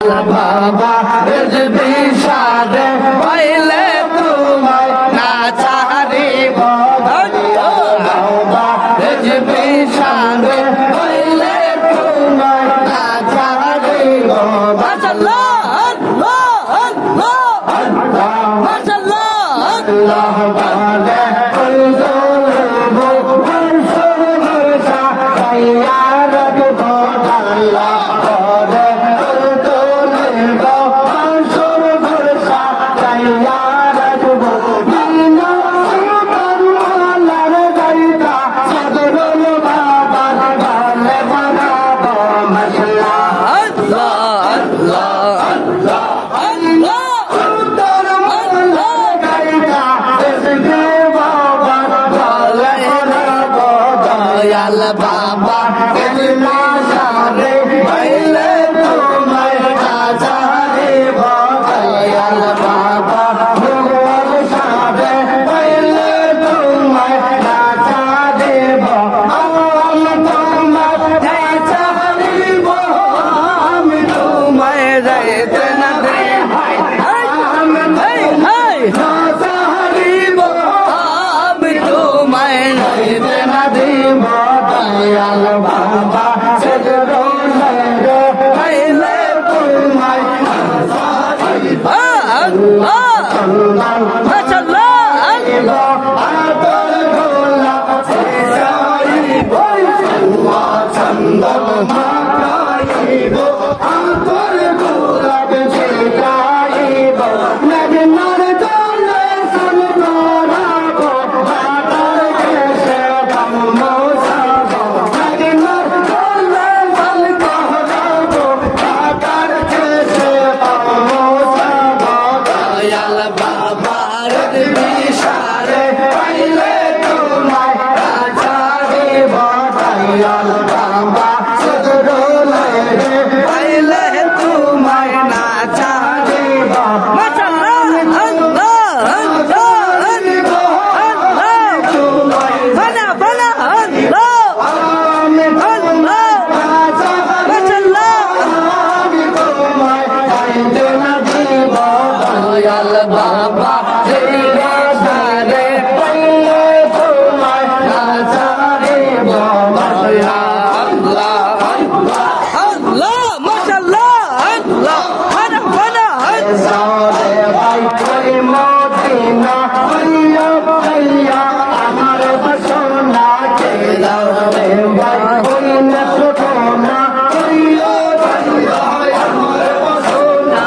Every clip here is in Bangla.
বাবা রেজবি সাদে পাইলে তোমায় না ছাড়িব বাবা রেজবি সাদে পাইলে তোমায় না ছাড়িব মাশাআল্লাহ আল্লাহ আল্লাহ আল্লাহ মাশাআল্লাহ আল্লাহ বালে বাবা কেলিমা সারে পাইলে তোমায় না ছাড়িব দয়াল বাবা ভগবান সারে পাইলে তোমায় না ছাড়িব আমি তোমায় না ছাড়িব আমি তোমায় যাইতে না দেব আমি না ছাড়িব আমি তোমায় যাইতে না দেব দয়াল বাবা সদরুল্লাহ পাইলে তোমায় মাশাআল্লাহ আতর গোলা সাইব চন্দন মাখাইব আতর গোলা সাইব নবীর দলে সুন্দরাব আতর কেশে ধম্মসা বাবা সারে পাইলে তোমায় না ছাড়িব আল্লাহ আল্লাহ মাশাআল্লাহ আল্লাহ হানা হানা সারে ভাই কই মদিনা হইয়া হইয়া আমার বাসনা কে দাও রে ভাই কই না ছোটনা হইয়া হইয়া আমার বাসনা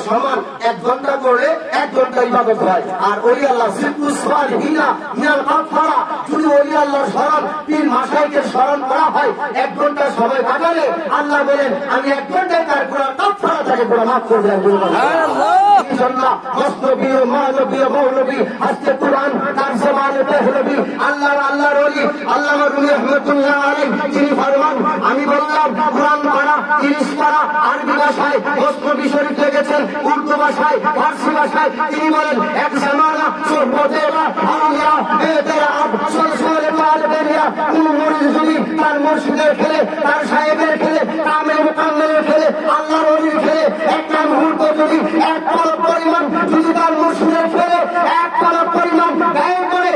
সমান 1 ঘন্টা করে 1 ঘন্টা ইবাদত হয়। আর ওলি আল্লাহ সিকুসফার হিনা মিনাল কাফারা যদি ওলি আল্লাহর স্মরণ পীর মাশায়েখকে স্মরণ করা হয় 1 ঘন্টা সময় কাটালে আল্লাহ বলেন আমি 1 ঘন্টায় তার পুরো কাফারা তাকে পুরো মাফ করে দেব। সুবহানাল্লাহ। ইনশাআল্লাহ মস্তবী মানবী মৌলবী আজকে কুরআন তার জামানে পেহলবী আল্লাহর ওলি আল্লামা রুমি রাহমাতুল্লাহ আলাইহি যিনি ফরমান আমি বললাম কুরআন পড়া 30 পারা আরবি ভাষায় মস্তবী শরীফ লিখেছেন উর্দু ভাষায় ফার্সি ভাষায় তিনি বলেন এক জামানা সোহবতেরা আল্লাহ বেতেরা আব সলসলে তালবেরিয়া কোন মুরিদ যদি তার মুর্শিদের খেলে তার সাহেবের খেলে কামেল মুকাম্মেলের খেলে আল্লাহর ওলির খেলে একটা মুহূর্ত যদি 1 পলক পরিমাণ যদি তার মুর্শিদের খেলে 1 পলক পরিমাণ ব্যয় করে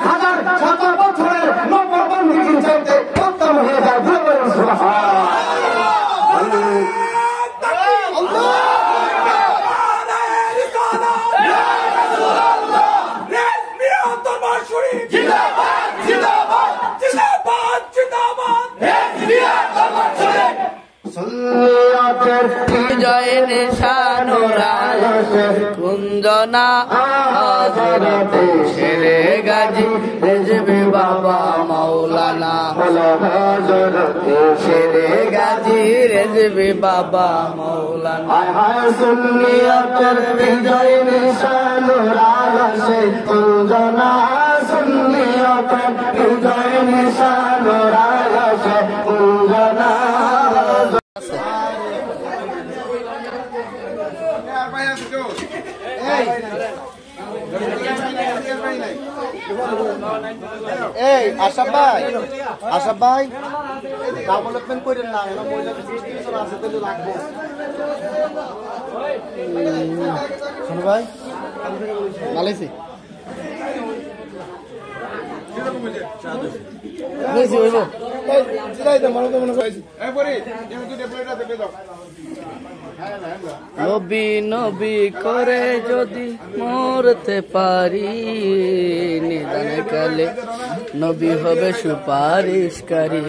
1000 শত বছরের নববন্ধী চাইতে উত্তম হয়ে যায়। সুবহানাল্লাহ। সুন্নিয়তের জয় নিশানুরা কুঞ্জনা হযরতে শেরে গাজী রেজবি বাবা মাওলানা হযরতে শেরে গাজী রেজবি বাবা মাওলানা হায় হায় সুন্নিয়তের বিজয় নিশানুরা সে কুঞ্জনা সুন্নিয়তের বিজয় নিশানুরা সে কুঞ্জনা এই আশাফ ভাই ডেভেলপমেন্ট করেন না এরা মহিলা আছে তাহলে রাখবো শোনো ভাই ভালোইছি নবী নবী করে যদি মরতে পারি নিদানে কালে নবী হবে সুপারিশকারী।